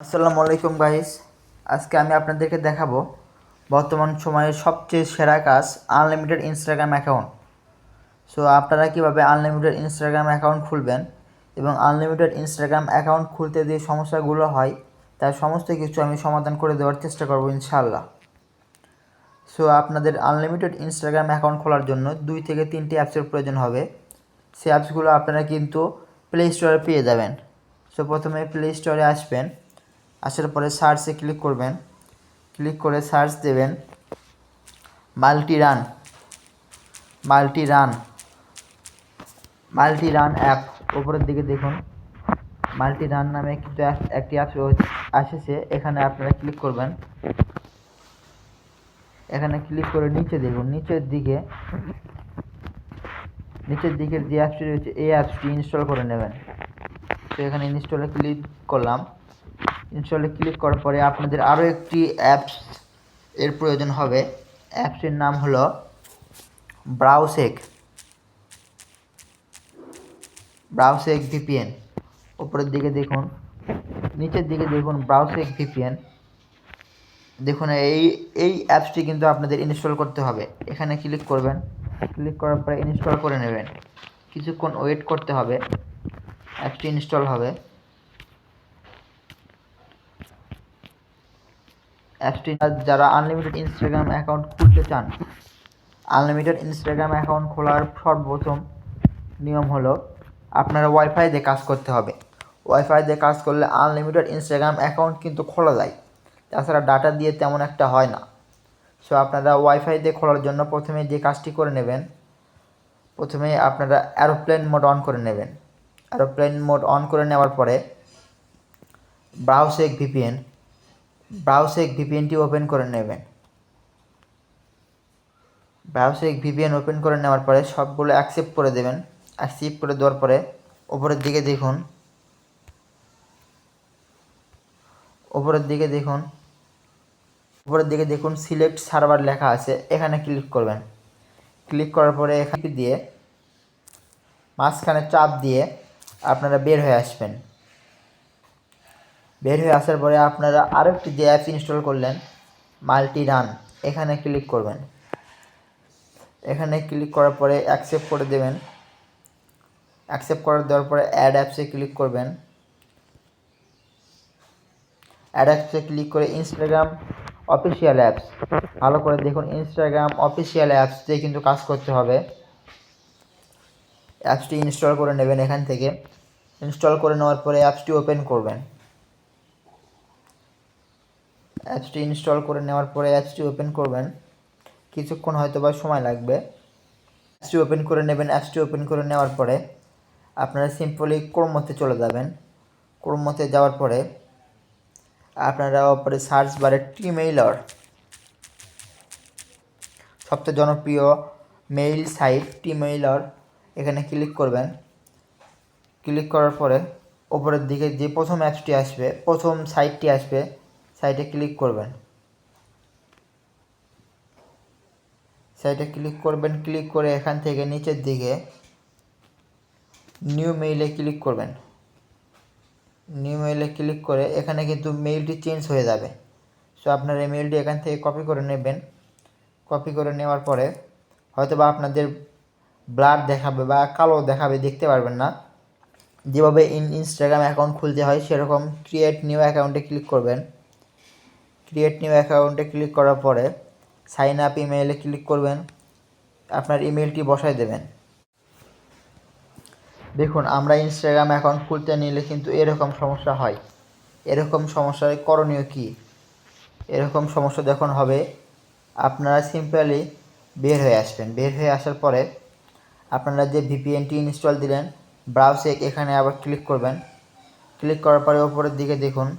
আসসালামু আলাইকুম গাইস। আজকে আমি আপনাদেরকে দেখাবো বর্তমান সময়ের সবচেয়ে সেরা কাজ আনলিমিটেড ইনস্টাগ্রাম অ্যাকাউন্ট। সো আপনারা কিভাবে আনলিমিটেড ইনস্টাগ্রাম অ্যাকাউন্ট খুলবেন এবং আনলিমিটেড ইনস্টাগ্রাম অ্যাকাউন্ট খুলতে যে সমস্যাগুলো হয় তার সমস্ত কিছু আমি সমাধান করে দেওয়ার চেষ্টা করব ইনশাআল্লাহ। সো আপনাদের আনলিমিটেড ইনস্টাগ্রাম অ্যাকাউন্ট খোলার জন্য 2 থেকে 3টি অ্যাপসের প্রয়োজন হবে। সেই অ্যাপসগুলো আপনারা কিন্তু প্লে স্টোরে পেয়ে যাবেন। সো প্রথমে প্লে স্টোরে আসবেন, আসার পরে সার্চে ক্লিক করবেন, ক্লিক করে সার্চ দেবেন মাল্টিরান মাল্টিরান অ্যাপ। উপরের দিকে দেখুন মাল্টিরান নামে কিন্তু একটি অ্যাপ এসেছে। এখানে আপনারা ক্লিক করবেন। এখানে ক্লিক করে নিচে দেখুন, নিচের দিকের যে অ্যাপসটি রয়েছে এই অ্যাপসটি ইনস্টল করে নেবেন। তো এখানে ইনস্টলে ক্লিক করলাম। ইনস্টলে ক্লিক করার পরে আপনাদের আরও একটি অ্যাপস এর প্রয়োজন হবে। অ্যাপসটির নাম হলো ব্রাউসেক ভিপিএন। উপরের দিকে দেখুন, নিচের দিকে দেখুন ব্রাউসেক ভিপিএন। দেখুন এই অ্যাপসটি কিন্তু আপনাদের ইনস্টল করতে হবে। এখানে ক্লিক করবেন, ক্লিক করার পরে ইনস্টল করে নেবেন। কিছুক্ষণ ওয়েট করতে হবে, অ্যাপসটি ইনস্টল হবে। অ্যাপসটি যারা আনলিমিটেড ইনস্টাগ্রাম অ্যাকাউন্ট খুলতে চান, আনলিমিটেড ইনস্টাগ্রাম অ্যাকাউন্ট খোলার সর্বপ্রথম নিয়ম হলো আপনারা ওয়াইফাই দিয়ে কাজ করতে হবে। ওয়াইফাই দিয়ে কাজ করলে আনলিমিটেড ইনস্টাগ্রাম অ্যাকাউন্ট কিন্তু খোলা যায়, তাছাড়া ডাটা দিয়ে তেমন একটা হয় না। সো আপনারা ওয়াইফাই দিয়ে খোলার জন্য প্রথমে যে কাজটি করে নেবেন, প্রথমে আপনারা অ্যারোপ্লেন মোড অন করে নেবেন। অ্যারোপ্লেন মোড অন করে নেওয়ার পরে ব্রাউসেক ভিপিএনটি ওপেন করে নেবেন। ব্রাউসেক ভিপিএন ওপেন করে নেওয়ার পরে সবগুলো অ্যাকসেপ্ট করে দেবেন। অ্যাকসেপ্ট করে দেওয়ার পরে উপরের দিকে দেখুন সিলেক্ট সার্ভার লেখা আছে, এখানে ক্লিক করবেন। ক্লিক করার পরে এখানে দিয়ে মাঝখানে চাপ দিয়ে আপনারা বের হয়ে আসবেন। বের হয়ে আসার পরে আপনারা আরেকটি যে অ্যাপস ইনস্টল করলেন মাল্টিরান, এখানে ক্লিক করবেন। এখানে ক্লিক করার পরে অ্যাকসেপ্ট করে দেবেন। অ্যাকসেপ্ট করে দেওয়ার পরে অ্যাড অ্যাপসে ক্লিক করবেন। অ্যাড অ্যাপসে ক্লিক করে ইনস্টাগ্রাম অফিসিয়াল অ্যাপস, ভালো করে দেখুন ইনস্টাগ্রাম অফিসিয়াল অ্যাপস দিয়ে কিন্তু কাজ করতে হবে। অ্যাপসটি ইনস্টল করে নেবেন। এখান থেকে ইনস্টল করে নেওয়ার পরে অ্যাপসটি ওপেন করবেন। অ্যাপসটি ইনস্টল করে নেওয়ার পরে অ্যাপসটি ওপেন করবেন, কিছুক্ষণ হয়তো বা সময় লাগবে। অ্যাপসটি ওপেন করে নেবেন। অ্যাপসটি ওপেন করে নেওয়ার পরে আপনারা সিম্পলি ক্রোমোতে চলে যাবেন। ক্রোমোতে যাওয়ার পরে আপনারা ওপরে সার্চ বারে টিমেইলার, সবচেয়ে জনপ্রিয় মেইল সাইট টিমেইলার, এখানে ক্লিক করবেন। ক্লিক করার পরে ওপরের দিকে যে প্রথম অ্যাপসটি আসবে, প্রথম সাইটটি আসবে, সাইটে ক্লিক করবেন। সাইটে ক্লিক করবেন। ক্লিক করে এখান থেকে নিচের দিকে নিউ মেইলে ক্লিক করবেন। নিউ মেইলে ক্লিক করে এখানে কিন্তু মেইলটি চেঞ্জ হয়ে যাবে। সো আপনার এই মেইলটি এখান থেকে কপি করে নেবেন। কপি করে নেওয়ার পরে হয়তো বা আপনাদের ব্লার দেখাবে বা কালো দেখাবে, দেখতে পারবেন না। যেভাবে ইনস্টাগ্রাম অ্যাকাউন্ট খুলতে হয় সেরকম ক্রিয়েট নিউ অ্যাকাউন্টে ক্লিক করবেন। ক্রিয়েট নিউ অ্যাকাউন্টে ক্লিক করার পরে সাইন আপ ইমেইলে ক্লিক করবেন। আপনার ইমেলটি বসায় দেবেন। দেখুন আমরা ইনস্টাগ্রাম অ্যাকাউন্ট খুলতে নিলে কিন্তু এরকম সমস্যা হয়। এরকম সমস্যার করণীয় কি? এরকম সমস্যা যখন হবে আপনারা সিম্পলি বের হয়ে আসবেন। বের হয়ে আসার পরে আপনারা যে ভিপিএনটি ইনস্টল দিলেন ব্রাউজে এখানে আবার ক্লিক করবেন। ক্লিক করার পরে ওপরের দিকে দেখুন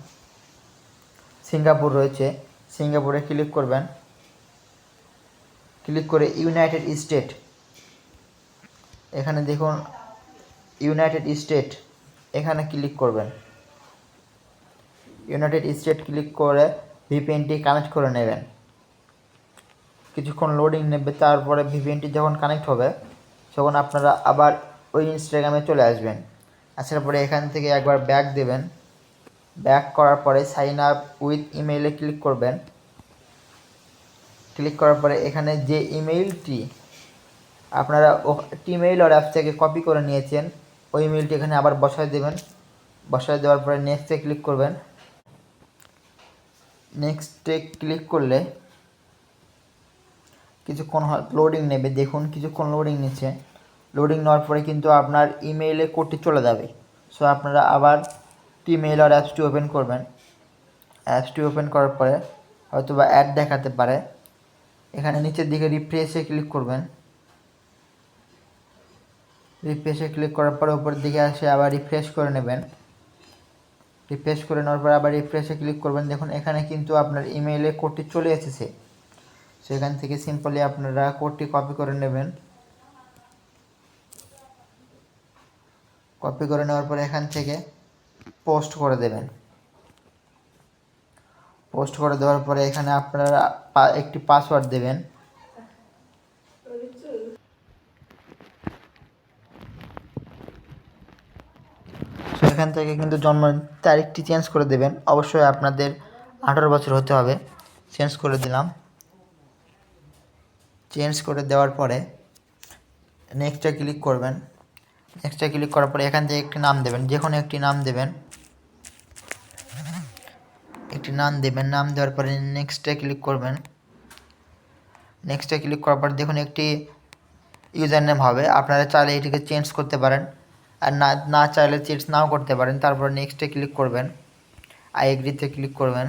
সিঙ্গাপুর রয়েছে, সিঙ্গাপুরে ক্লিক করবেন। ক্লিক করে ইউনাইটেড স্টেট, এখানে দেখুন ইউনাইটেড স্টেট, এখানে ক্লিক করবেন। ইউনাইটেড স্টেট ক্লিক করে ভিপিএনটি কানেক্ট করে নেবেন। কিছুক্ষণ লোডিং নেবে, তারপরে ভিপিএনটি যখন কানেক্ট হবে তখন আপনারা আবার ওই ইনস্টাগ্রামে চলে আসবেন। আসার পরে এখান থেকে একবার ব্যাক দেবেন। ব্যাক করার পরে সাইন আপ উইথ ইমেইলে ক্লিক করবেন। ক্লিক করার পরে এখানে যে ইমেইলটি আপনারা টিমেইল আর অ্যাপ থেকে কপি করে নিয়েছেন ওই ইমেইলটি এখানে আবার বসায় দেবেন। বসায় দেওয়ার পরে নেক্সটে ক্লিক করবেন। নেক্সটে ক্লিক করলে কিছুক্ষণ লোডিং নেবে, দেখুন কিছুক্ষণ লোডিং নিচ্ছে। লোডিং নেওয়ার পরে কিন্তু আপনার ইমেইলে কোডটি চলে যাবে। সো আপনারা আবার টিমেইল আর অ্যাপসটি ওপেন করবেন। অ্যাপসটি ওপেন করার পরে হয়তো বা অ্যাড দেখাতে পারে, এখানে নিচের দিকে রিফ্রেশে ক্লিক করবেন। রিফ্রেশে ক্লিক করার পরে উপরের দিকে আসে আবার রিফ্রেশ করে নেবেন। রিফ্রেশ করে নেওয়ার পর আবার রিফ্রেশে ক্লিক করবেন। দেখুন এখানে কিন্তু আপনার ইমেইলে কোডটি চলে এসেছে। সেখান থেকে সিম্পলি আপনারা কোডটি কপি করে নেবেন। কপি করে নেওয়ার পরে এখান থেকে পোস্ট করে দেবেন। পোস্ট করে দেওয়ার পরে এখানে আপনারা একটি পাসওয়ার্ড দেবেন। সো এখান থেকে কিন্তু জন্ম তারিখটি চেঞ্জ করে দেবেন। অবশ্যই আপনাদের 18 বছর হতে হবে। চেঞ্জ করে দিলাম। চেঞ্জ করে দেওয়ার পরে নেক্সটে ক্লিক করবেন। নেক্সটে ক্লিক করার পরে এখান থেকে একটি নাম দেবেন, যে কোনো একটি নাম দেবেন। একটি নাম দেবেন, নাম দেওয়ার পরে নেক্সটে ক্লিক করবেন। নেক্সটে ক্লিক করার পর দেখুন একটি ইউজার নেম হবে। আপনারা চাইলে এটিকে চেঞ্জ করতে পারেন, আর না চাইলে চেঞ্জ নাও করতে পারেন। তারপর নেক্সটে ক্লিক করবেন, আই এগ্রিতে ক্লিক করবেন।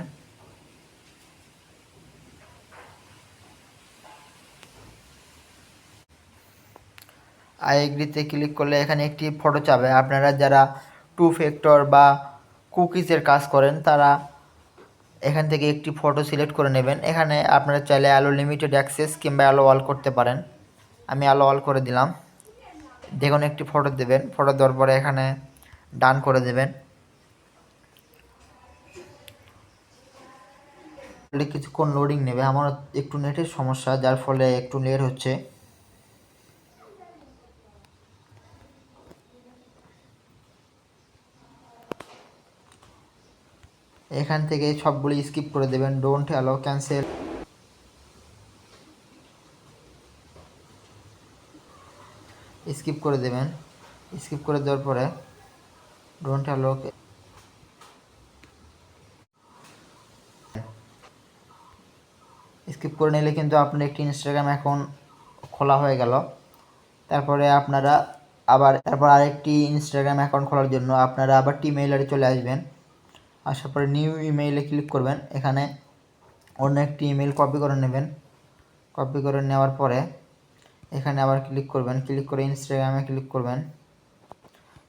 আই এগ্রিতে ক্লিক করলে এখানে একটি ফটো চাবে। আপনারা যারা 2 ফ্যাক্টর বা কুকিজের কাজ করেন তারা এখান থেকে একটি ফটো সিলেক্ট করে নেবেন। এখানে আপনারা চাইলে অ্যালো লিমিটেড অ্যাক্সেস কিংবা অ্যালো অল করতে পারেন। আমি অ্যালো অল করে দিলাম। দেখুন একটি ফটো দেবেন। ফটো দেওয়ার পরে এখানে ডান করে দেবেন। কিছুক্ষণ লোডিং নেবে, আমার একটু নেটের সমস্যা যার ফলে একটু লেট হচ্ছে। এখান থেকে সবগুলি স্কিপ করে দেবেন, ডোন্ট অ্যালো, ক্যান্সেল। স্কিপ করে দেবেন। স্কিপ করে দেওয়ার পরে ডোন্ট অ্যালো স্কিপ করে নিলে কিন্তু আপনার একটি ইনস্টাগ্রাম অ্যাকাউন্ট খোলা হয়ে গেল। তারপরে আপনারা তারপর আরেকটি ইনস্টাগ্রাম অ্যাকাউন্ট খোলার জন্য আপনারা আবার টিমেইলারে চলে আসবেন। আসার পরে নিউ ইমেইলে ক্লিক করবেন। এখানে অন্য একটি ইমেল কপি করে নেবেন। কপি করে নেওয়ার পরে এখানে আবার ক্লিক করবেন। ক্লিক করে ইনস্টাগ্রামে ক্লিক করবেন।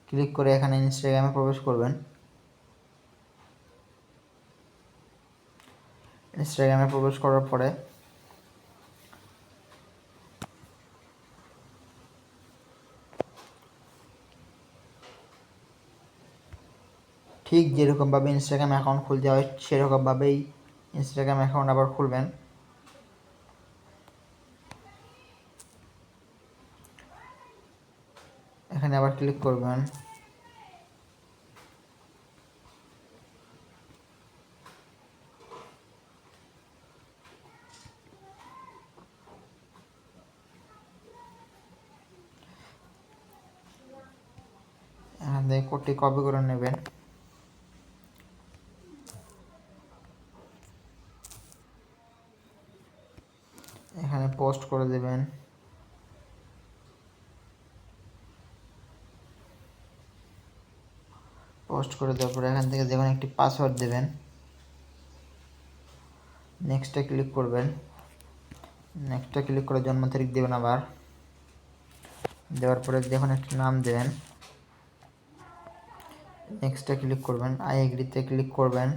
ক্লিক করে এখানে ইনস্টাগ্রামে প্রবেশ করবেন। ইনস্টাগ্রামে প্রবেশ করার পরে ঠিক যেরকমভাবে ইনস্টাগ্রাম অ্যাকাউন্ট খুলতে হয় সেরকমভাবেই ইনস্টাগ্রাম অ্যাকাউন্ট আবার খুলবেন। এখানে আবার ক্লিক করবেন। এখান থেকে কোডটি কপি করে নেবেন। এখানে পোস্ট করে দেবেন। পোস্ট করে দেওয়ার পরে এখান থেকে দেখুন একটি পাসওয়ার্ড দেবেন। নেক্সটে ক্লিক করবেন। নেক্সটে ক্লিক করে জন্ম তারিখ দেবেন আবার। দেওয়ার পরে দেখুন একটি নাম দেবেন। নেক্সটে ক্লিক করবেন, আই এগ্রিতে ক্লিক করবেন।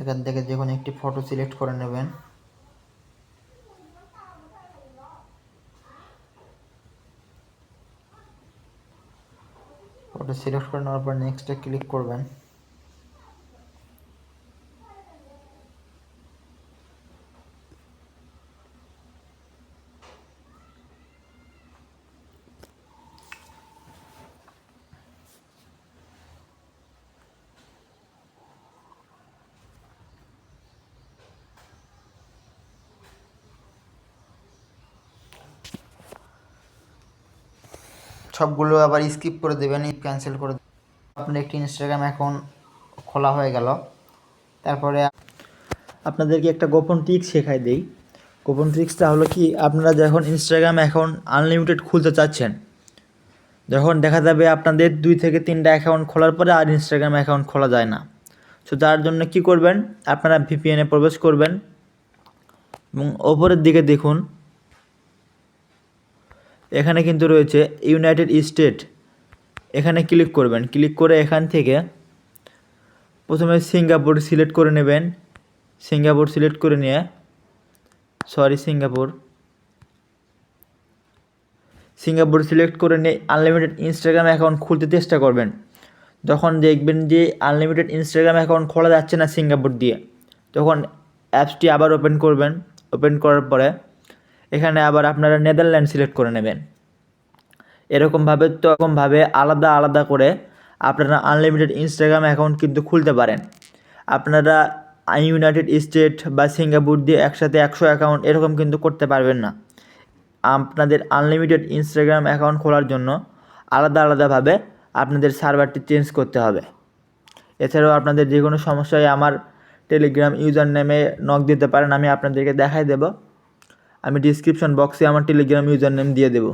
এখান থেকে যে কোনো একটি ফটো সিলেক্ট করে নেবেন। ফটো সিলেক্ট করে নেওয়ার পর নেক্সটে ক্লিক করবেন। সবগুলো আবার স্কিপ করে দেবেন, ক্যান্সেল করে দেবেন। আপনার একটি ইনস্টাগ্রাম অ্যাকাউন্ট খোলা হয়ে গেল। তারপরে আপনাদেরকে একটা গোপন ট্রিক্স শেখাই দিই। গোপন ট্রিক্সটা হলো কি, আপনারা যখন ইনস্টাগ্রাম অ্যাকাউন্ট আনলিমিটেড খুলতে চাচ্ছেন, যখন দেখা যাবে আপনাদের 2 থেকে 3টা অ্যাকাউন্ট খোলার পরে আর ইনস্টাগ্রাম অ্যাকাউন্ট খোলা যায় না। সো তার জন্য কি করবেন, আপনারা ভিপিএনে প্রবেশ করবেন এবং ওপরের দিকে দেখুন, এখানে কিন্তু রয়েছে ইউনাইটেড স্টেট। এখানে ক্লিক করবেন। ক্লিক করে এখান থেকে প্রথমে সিঙ্গাপুর সিলেক্ট করে নেবেন। সিঙ্গাপুর সিলেক্ট করে নিয়ে সিঙ্গাপুর সিলেক্ট করে নিয়ে আনলিমিটেড ইনস্টাগ্রাম অ্যাকাউন্ট খুলতে চেষ্টা করবেন। যখন দেখবেন যে আনলিমিটেড ইনস্টাগ্রাম অ্যাকাউন্ট খোলা যাচ্ছে না সিঙ্গাপুর দিয়ে, তখন অ্যাপসটি আবার ওপেন করবেন। ওপেন করার পরে এখানে আবার আপনারা নেদারল্যান্ড সিলেক্ট করে নেবেন। এরকমভাবে আলাদা আলাদা করে আপনারা আনলিমিটেড ইনস্টাগ্রাম অ্যাকাউন্ট কিন্তু খুলতে পারেন। আপনারা ইউনাইটেড স্টেট বা সিঙ্গাপুর দিয়ে একসাথে 100 অ্যাকাউন্ট এরকম কিন্তু করতে পারবেন না। আপনাদের আনলিমিটেড ইনস্টাগ্রাম অ্যাকাউন্ট খোলার জন্য আলাদা আলাদাভাবে আপনাদের সার্ভারটি চেঞ্জ করতে হবে। এছাড়াও আপনাদের যে কোনো সমস্যায় আমার টেলিগ্রাম ইউজার নেমে নক দিতে পারেন, আমি আপনাদেরকে দেখাই দেব। আমি ডিসক্রিপশন বক্সে আমার টেলিগ্রাম ইউজার নেম দিয়ে দেবো।